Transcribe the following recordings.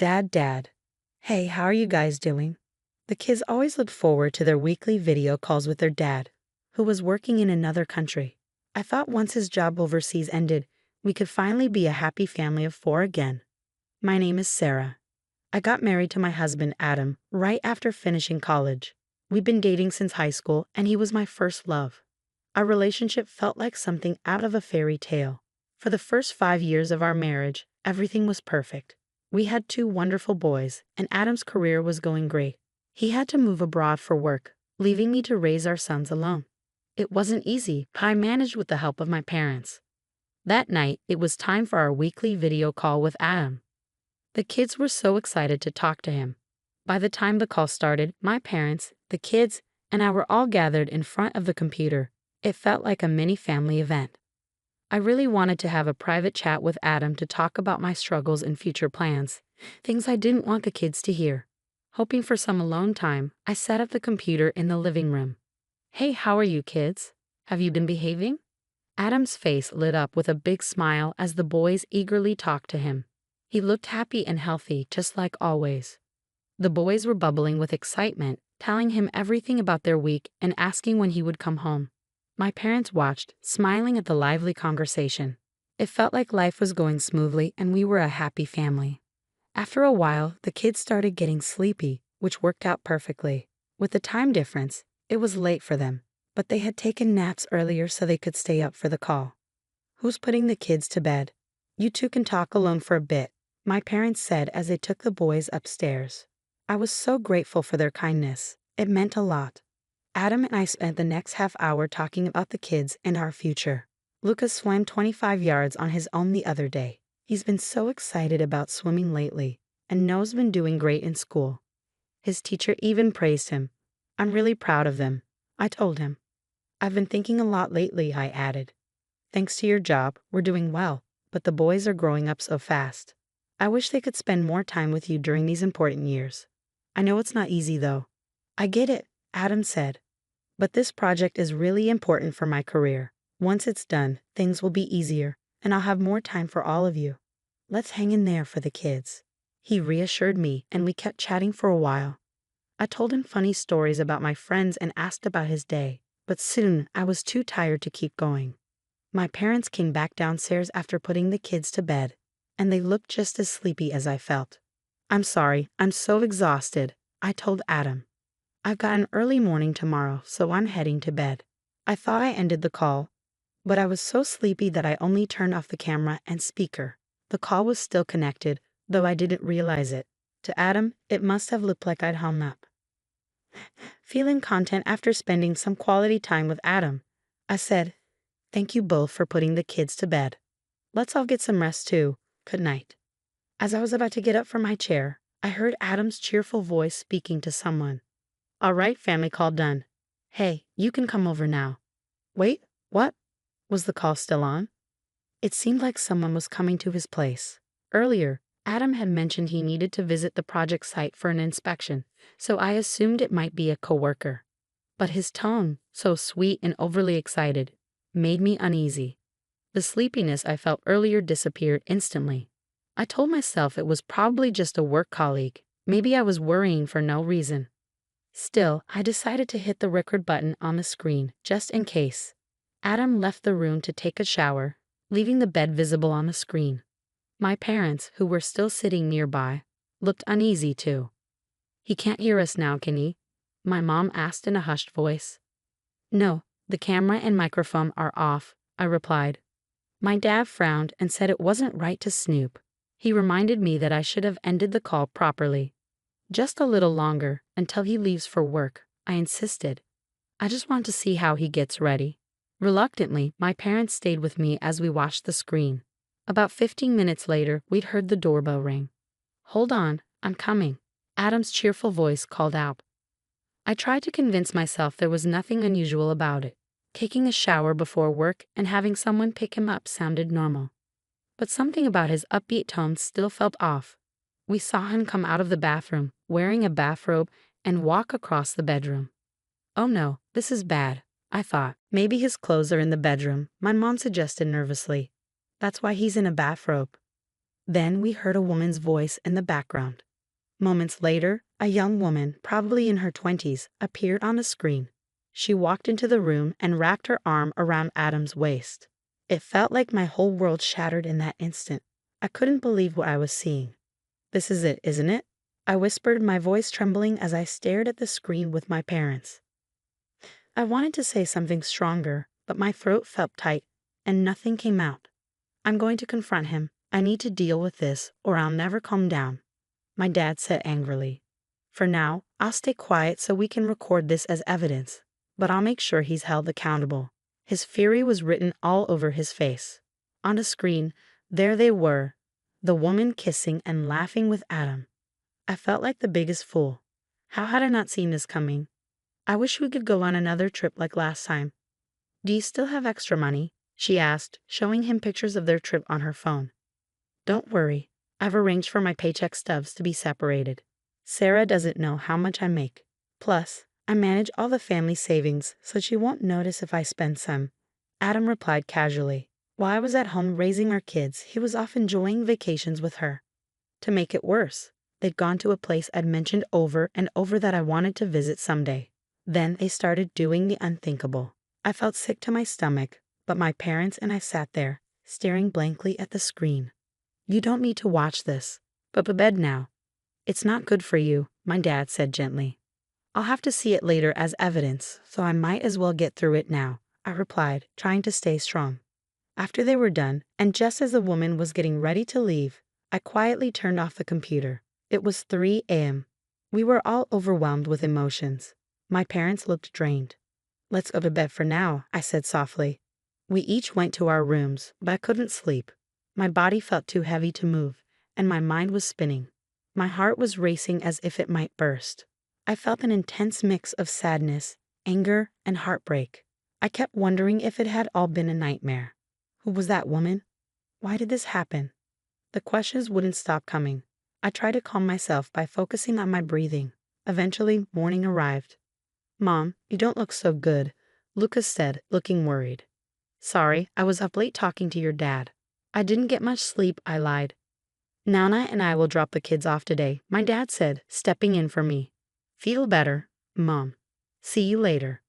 Dad. Hey, how are you guys doing? The kids always looked forward to their weekly video calls with their dad, who was working in another country. I thought once his job overseas ended, we could finally be a happy family of 4 again. My name is Sarah. I got married to my husband, Adam, right after finishing college. We've been dating since high school, and he was my first love. Our relationship felt like something out of a fairy tale. For the first 5 years of our marriage, everything was perfect. We had 2 wonderful boys, and Adam's career was going great. He had to move abroad for work, leaving me to raise our sons alone. It wasn't easy, but I managed with the help of my parents. That night, it was time for our weekly video call with Adam. The kids were so excited to talk to him. By the time the call started, my parents, the kids, and I were all gathered in front of the computer. It felt like a mini family event. I really wanted to have a private chat with Adam to talk about my struggles and future plans, things I didn't want the kids to hear. Hoping for some alone time, I set up the computer in the living room. Hey, how are you kids? Have you been behaving? Adam's face lit up with a big smile as the boys eagerly talked to him. He looked happy and healthy, just like always. The boys were bubbling with excitement, telling him everything about their week and asking when he would come home. My parents watched, smiling at the lively conversation. It felt like life was going smoothly and we were a happy family. After a while, the kids started getting sleepy, which worked out perfectly. With the time difference, it was late for them, but they had taken naps earlier so they could stay up for the call. Who's putting the kids to bed? You two can talk alone for a bit, my parents said as they took the boys upstairs. I was so grateful for their kindness. It meant a lot. Adam and I spent the next half hour talking about the kids and our future. Lucas swam 25 yards on his own the other day. He's been so excited about swimming lately, and Noah's been doing great in school. His teacher even praised him. I'm really proud of them, I told him. I've been thinking a lot lately, I added. Thanks to your job, we're doing well, but the boys are growing up so fast. I wish they could spend more time with you during these important years. I know it's not easy though. I get it, Adam said. But this project is really important for my career. Once it's done, things will be easier, and I'll have more time for all of you. Let's hang in there for the kids. He reassured me, and we kept chatting for a while. I told him funny stories about my friends and asked about his day, but soon I was too tired to keep going. My parents came back downstairs after putting the kids to bed, and they looked just as sleepy as I felt. I'm sorry, I'm so exhausted, I told Adam. I've got an early morning tomorrow, so I'm heading to bed. I thought I ended the call, but I was so sleepy that I only turned off the camera and speaker. The call was still connected, though I didn't realize it. To Adam, it must have looked like I'd hung up. Feeling content after spending some quality time with Adam, I said, thank you both for putting the kids to bed. Let's all get some rest too. Good night. As I was about to get up from my chair, I heard Adam's cheerful voice speaking to someone. All right, family call done. Hey, you can come over now. Wait, what? Was the call still on? It seemed like someone was coming to his place. Earlier, Adam had mentioned he needed to visit the project site for an inspection, so I assumed it might be a coworker. But his tone, so sweet and overly excited, made me uneasy. The sleepiness I felt earlier disappeared instantly. I told myself it was probably just a work colleague. Maybe I was worrying for no reason. Still, I decided to hit the record button on the screen, just in case. Adam left the room to take a shower, leaving the bed visible on the screen. My parents, who were still sitting nearby, looked uneasy too. He can't hear us now, can he? My mom asked in a hushed voice. No, the camera and microphone are off, I replied. My dad frowned and said it wasn't right to snoop. He reminded me that I should have ended the call properly. Just a little longer, until he leaves for work, I insisted. I just want to see how he gets ready. Reluctantly, my parents stayed with me as we watched the screen. About 15 minutes later, we'd heard the doorbell ring. Hold on, I'm coming, Adam's cheerful voice called out. I tried to convince myself there was nothing unusual about it. Taking a shower before work and having someone pick him up sounded normal. But something about his upbeat tone still felt off. We saw him come out of the bathroom, wearing a bathrobe, and walk across the bedroom. Oh no, this is bad, I thought. Maybe his clothes are in the bedroom, my mom suggested nervously. That's why he's in a bathrobe. Then we heard a woman's voice in the background. Moments later, a young woman, probably in her 20s, appeared on the screen. She walked into the room and wrapped her arm around Adam's waist. It felt like my whole world shattered in that instant. I couldn't believe what I was seeing. "This is it, isn't it?" I whispered, my voice trembling as I stared at the screen with my parents. I wanted to say something stronger, but my throat felt tight, and nothing came out. "I'm going to confront him. I need to deal with this, or I'll never calm down," my dad said angrily. "For now, I'll stay quiet so we can record this as evidence, but I'll make sure he's held accountable." His fury was written all over his face. On the screen, there they were, the woman kissing and laughing with Adam. I felt like the biggest fool. How had I not seen this coming? "I wish we could go on another trip like last time. Do you still have extra money?" she asked, showing him pictures of their trip on her phone. "Don't worry, I've arranged for my paycheck stubs to be separated. Sarah doesn't know how much I make. Plus, I manage all the family savings, so she won't notice if I spend some," Adam replied casually. While I was at home raising our kids, he was off enjoying vacations with her. To make it worse, they'd gone to a place I'd mentioned over and over that I wanted to visit someday. Then they started doing the unthinkable. I felt sick to my stomach, but my parents and I sat there, staring blankly at the screen. "You don't need to watch this, but to bed now. It's not good for you," my dad said gently. "I'll have to see it later as evidence, so I might as well get through it now," I replied, trying to stay strong. After they were done, and just as the woman was getting ready to leave, I quietly turned off the computer. It was 3 a.m. We were all overwhelmed with emotions. My parents looked drained. "Let's go to bed for now," I said softly. We each went to our rooms, but I couldn't sleep. My body felt too heavy to move, and my mind was spinning. My heart was racing as if it might burst. I felt an intense mix of sadness, anger, and heartbreak. I kept wondering if it had all been a nightmare. Who was that woman? Why did this happen? The questions wouldn't stop coming. I tried to calm myself by focusing on my breathing. Eventually, morning arrived. "Mom, you don't look so good," Lucas said, looking worried. "Sorry, I was up late talking to your dad. I didn't get much sleep," I lied. "Nana and I will drop the kids off today," my dad said, stepping in for me. "Feel better, Mom. See you later."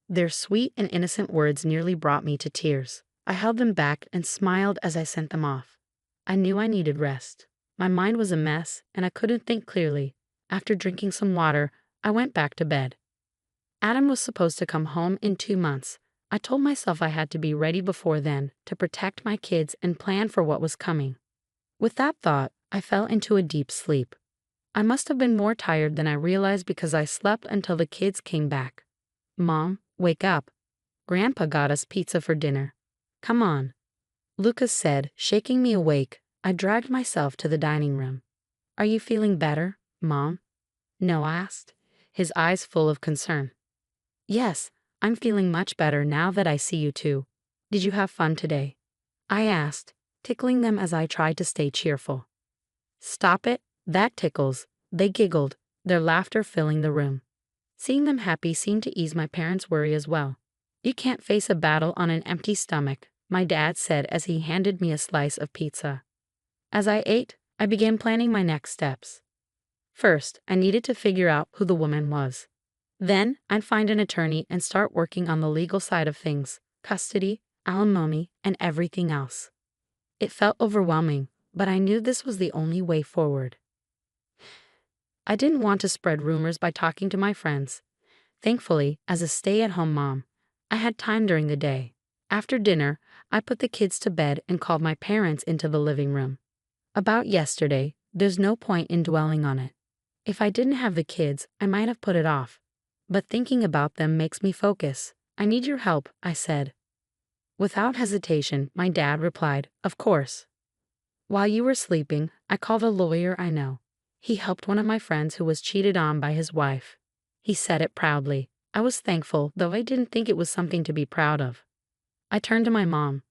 Their sweet and innocent words nearly brought me to tears. I held them back and smiled as I sent them off. I knew I needed rest. My mind was a mess, and I couldn't think clearly. After drinking some water, I went back to bed. Adam was supposed to come home in 2 months. I told myself I had to be ready before then to protect my kids and plan for what was coming. With that thought, I fell into a deep sleep. I must have been more tired than I realized because I slept until the kids came back. "Mom, wake up. Grandpa got us pizza for dinner. Come on," Lucas said, shaking me awake. I dragged myself to the dining room. "Are you feeling better, Mom?" Noah asked, his eyes full of concern. "Yes, I'm feeling much better now that I see you two. Did you have fun today?" I asked, tickling them as I tried to stay cheerful. "Stop it, that tickles," they giggled, their laughter filling the room. Seeing them happy seemed to ease my parents' worry as well. "You can't face a battle on an empty stomach," my dad said as he handed me a slice of pizza. As I ate, I began planning my next steps. First, I needed to figure out who the woman was. Then, I'd find an attorney and start working on the legal side of things, custody, alimony, and everything else. It felt overwhelming, but I knew this was the only way forward. I didn't want to spread rumors by talking to my friends. Thankfully, as a stay-at-home mom, I had time during the day. After dinner, I put the kids to bed and called my parents into the living room. About yesterday, there's no point in dwelling on it. If I didn't have the kids, I might have put it off. But thinking about them makes me focus. "I need your help," I said. Without hesitation, my dad replied, "Of course." "While you were sleeping, I called a lawyer I know. He helped one of my friends who was cheated on by his wife." He said it proudly. I was thankful, though I didn't think it was something to be proud of. I turned to my mom.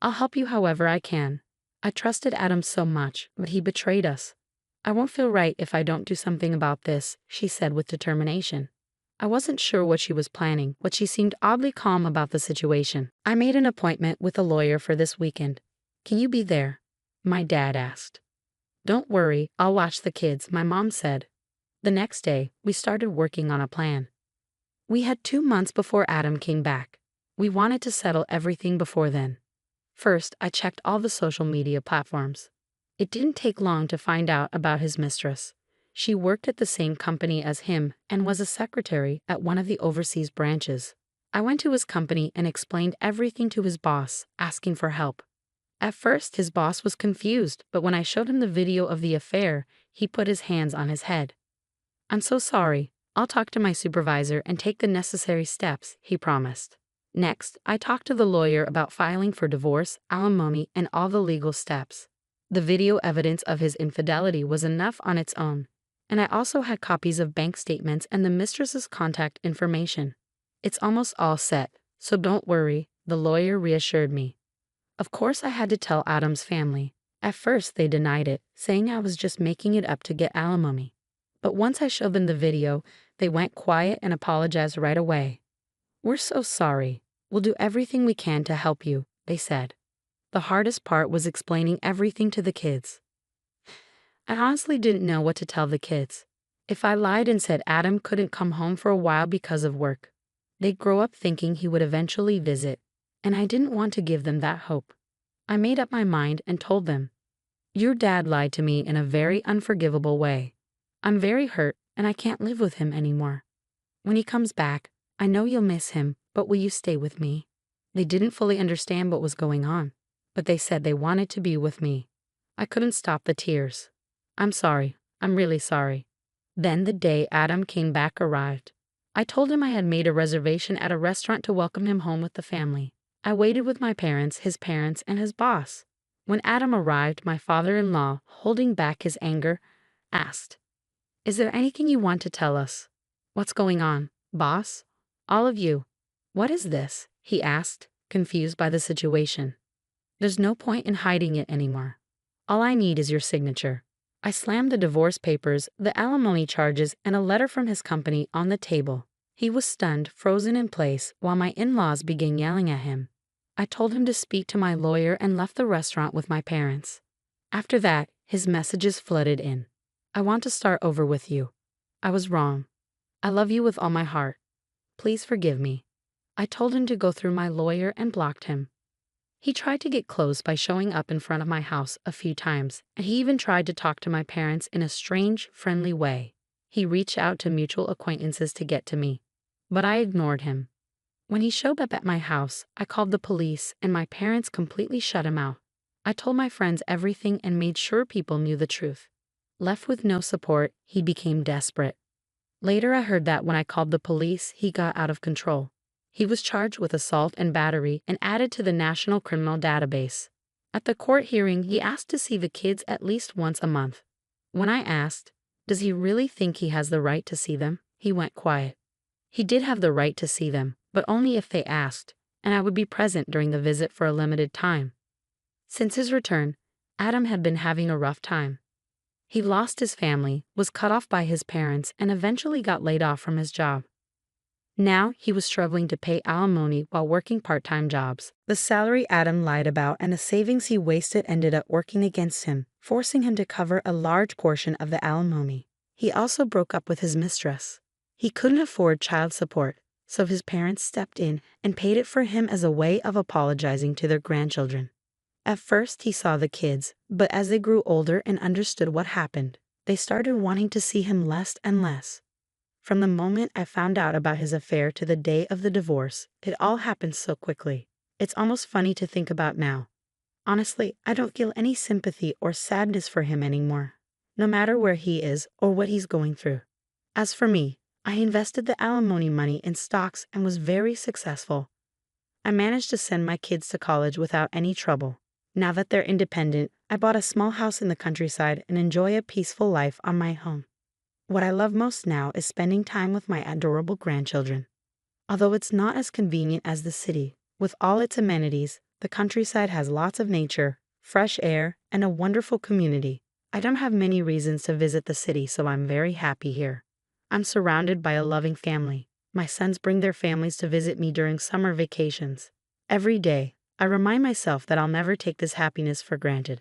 "I'll help you however I can. I trusted Adam so much, but he betrayed us. I won't feel right if I don't do something about this," she said with determination. I wasn't sure what she was planning, but she seemed oddly calm about the situation. "I made an appointment with a lawyer for this weekend. Can you be there?" My dad asked. "Don't worry, I'll watch the kids," my mom said. The next day, we started working on a plan. We had 2 months before Adam came back. We wanted to settle everything before then. First, I checked all the social media platforms. It didn't take long to find out about his mistress. She worked at the same company as him and was a secretary at one of the overseas branches. I went to his company and explained everything to his boss, asking for help. At first, his boss was confused, but when I showed him the video of the affair, he put his hands on his head. "I'm so sorry. I'll talk to my supervisor and take the necessary steps," he promised. Next, I talked to the lawyer about filing for divorce, alimony, and all the legal steps. The video evidence of his infidelity was enough on its own, and I also had copies of bank statements and the mistress's contact information. "It's almost all set, so don't worry," the lawyer reassured me. Of course, I had to tell Adam's family. At first, they denied it, saying I was just making it up to get alimony. But once I showed them the video, they went quiet and apologized right away. "We're so sorry. We'll do everything we can to help you," they said. The hardest part was explaining everything to the kids. I honestly didn't know what to tell the kids. If I lied and said Adam couldn't come home for a while because of work, they'd grow up thinking he would eventually visit, and I didn't want to give them that hope. I made up my mind and told them, "Your dad lied to me in a very unforgivable way. I'm very hurt, and I can't live with him anymore. When he comes back, I know you'll miss him, but will you stay with me?" They didn't fully understand what was going on, but they said they wanted to be with me. I couldn't stop the tears. "I'm sorry. I'm really sorry." Then the day Adam came back arrived. I told him I had made a reservation at a restaurant to welcome him home with the family. I waited with my parents, and his boss. When Adam arrived, my father-in-law, holding back his anger, asked, "Is there anything you want to tell us?" "What's going on, boss? All of you. What is this?" he asked, confused by the situation. "There's no point in hiding it anymore. All I need is your signature." I slammed the divorce papers, the alimony charges, and a letter from his company on the table. He was stunned, frozen in place, while my in-laws began yelling at him. I told him to speak to my lawyer and left the restaurant with my parents. After that, his messages flooded in. "I want to start over with you. I was wrong. I love you with all my heart. Please forgive me." I told him to go through my lawyer and blocked him. He tried to get close by showing up in front of my house a few times, and he even tried to talk to my parents in a strange, friendly way. He reached out to mutual acquaintances to get to me, but I ignored him. When he showed up at my house, I called the police, and my parents completely shut him out. I told my friends everything and made sure people knew the truth. Left with no support, he became desperate. Later, I heard that when I called the police, he got out of control. He was charged with assault and battery and added to the National Criminal Database. At the court hearing, he asked to see the kids at least once a month. When I asked, "Does he really think he has the right to see them?" he went quiet. He did have the right to see them, but only if they asked, and I would be present during the visit for a limited time. Since his return, Adam had been having a rough time. He lost his family, was cut off by his parents, and eventually got laid off from his job. Now he was struggling to pay alimony while working part-time jobs. The salary Adam lied about and the savings he wasted ended up working against him, forcing him to cover a large portion of the alimony. He also broke up with his mistress. He couldn't afford child support, so his parents stepped in and paid it for him as a way of apologizing to their grandchildren. At first he saw the kids, but as they grew older and understood what happened, they started wanting to see him less and less. From the moment I found out about his affair to the day of the divorce, it all happened so quickly. It's almost funny to think about now. Honestly, I don't feel any sympathy or sadness for him anymore, no matter where he is or what he's going through. As for me, I invested the alimony money in stocks and was very successful. I managed to send my kids to college without any trouble. Now that they're independent, I bought a small house in the countryside and enjoy a peaceful life on my own. What I love most now is spending time with my adorable grandchildren. Although it's not as convenient as the city, with all its amenities, the countryside has lots of nature, fresh air, and a wonderful community. I don't have many reasons to visit the city, so I'm very happy here. I'm surrounded by a loving family. My sons bring their families to visit me during summer vacations. Every day, I remind myself that I'll never take this happiness for granted.